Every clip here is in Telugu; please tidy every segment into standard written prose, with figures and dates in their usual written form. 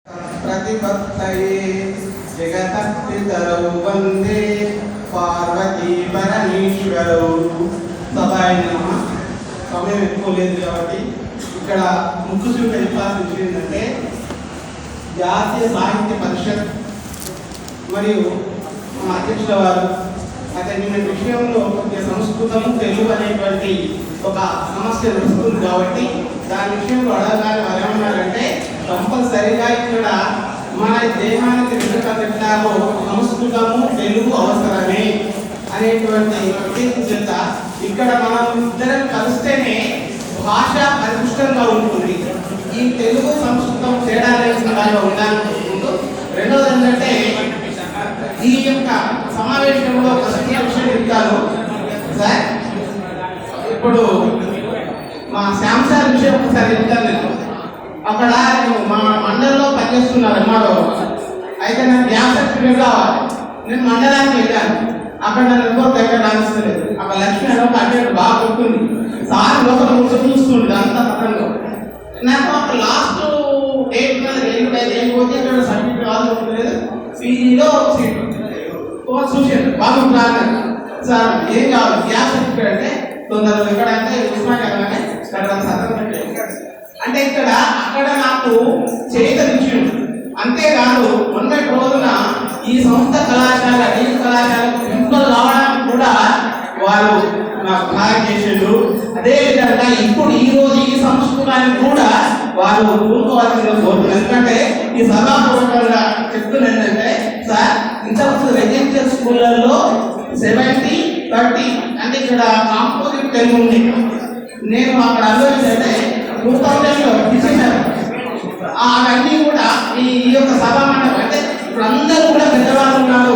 प्रतिपत्तये जगतपितरौ वन्दे पार्वती परमेश्वरौ. సభాయ నమః. సమయం ఎక్కువ లేదు కాబట్టి ఇక్కడ ముఖ్యంగా చెప్పాల్సిన విషయం ఏంటంటే జాతీయ సాహిత్య పరిషత్ మరియు మా అధ్యక్షుల వారు అతని విషయంలో సంస్కృతం తెలుగు అనేటువంటి ఒక సమస్య వస్తుంది కాబట్టి దాని విషయంలో అడగగానే వారు ఏమన్నారంటే కంపల్సరిగా ఇక్కడ మన దేహానికి రెండు కథలో సంస్కృతము తెలుగు అవసరమే అనేటువంటి చేత ఇక్కడ మనం ఇద్దరం కలిస్తేనే భాష పరిపుష్టంగా ఉంటుంది. ఈ తెలుగు సంస్కృతం తేడా లేకుండా ఉండడానికి ముందు రెండోది ఏంటంటే ఈ యొక్క సమావేశంలో ఒక విషయం చెప్తాను సార్. ఇప్పుడు మా శ్యామ్ సార్ విషయం ఒకసారి చెప్తాను. నేను అక్కడ మా మండలంలో పనిచేస్తున్నారు అమ్మాడో. అయితే నాకు గ్యాస్ సర్టిఫికేట్ కావాలి. నేను మండలానికి వెళ్ళాను. అక్కడ నన్ను ఎవరు దగ్గర రాణిస్తలేదు. అక్కడ లక్ష్మి అని ఒక అడ్డేట్ బాగా కొడుతుంది. సార్ లోపల చూస్తుండే అంతా పక్కనలో. నాకు అక్కడ లాస్ట్ డేట్ లేకపోతే ఇక్కడ సర్టిఫికేట్ కావాలి లేదు. పీజీలో సీట్ చూసాను బాగుంటాను సార్. ఏం కావాలి గ్యాస్ సర్టిఫికేట్ అంటే తొందరగా ఎక్కడంటే ఉస్మానియా అంటే ఇక్కడ అక్కడ నాకు చేతనిచ్చిండు. అంతేకాదు మొన్నటి రోజున ఈ సంస్థ కళాశాల ఈ కళాశాలకు ప్రిన్సిపల్ కావడానికి కూడా వారు నాకు సహాయం చేసిండ్రు. అదేవిధంగా ఇప్పుడు ఈ రోజు ఈ సంస్కృతానికి కూడా వారు కూరుకోవాల్సిన కోరుతున్నారు. ఎందుకంటే ఈ సభాపూర్వకంగా చెప్తున్నా ఏంటంటే సార్ ఇంతకుముందు రెసిడెన్షియల్ స్కూళ్ళల్లో 70-30 అంటే ఇక్కడ కాంపోజిట్ తెలుగు ఉంది. నేను అక్కడ ఆలోచించే 2000లో తీసేశారు. అవన్నీ కూడా ఈ యొక్క సభా మండపం అంటే ఇప్పుడు అందరూ కూడా పెద్దవాళ్ళు ఉన్నారు.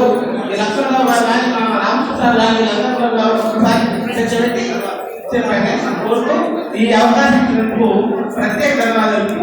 ఈ లక్ష్మణరావు గారు కానీ మా రామకృష్ణ గారు లక్ష్మణరావు గారు ఒకసారి చెప్పండి కోరుతూ ఈ అవకాశం ప్రత్యేక ధన్యవాదాలు.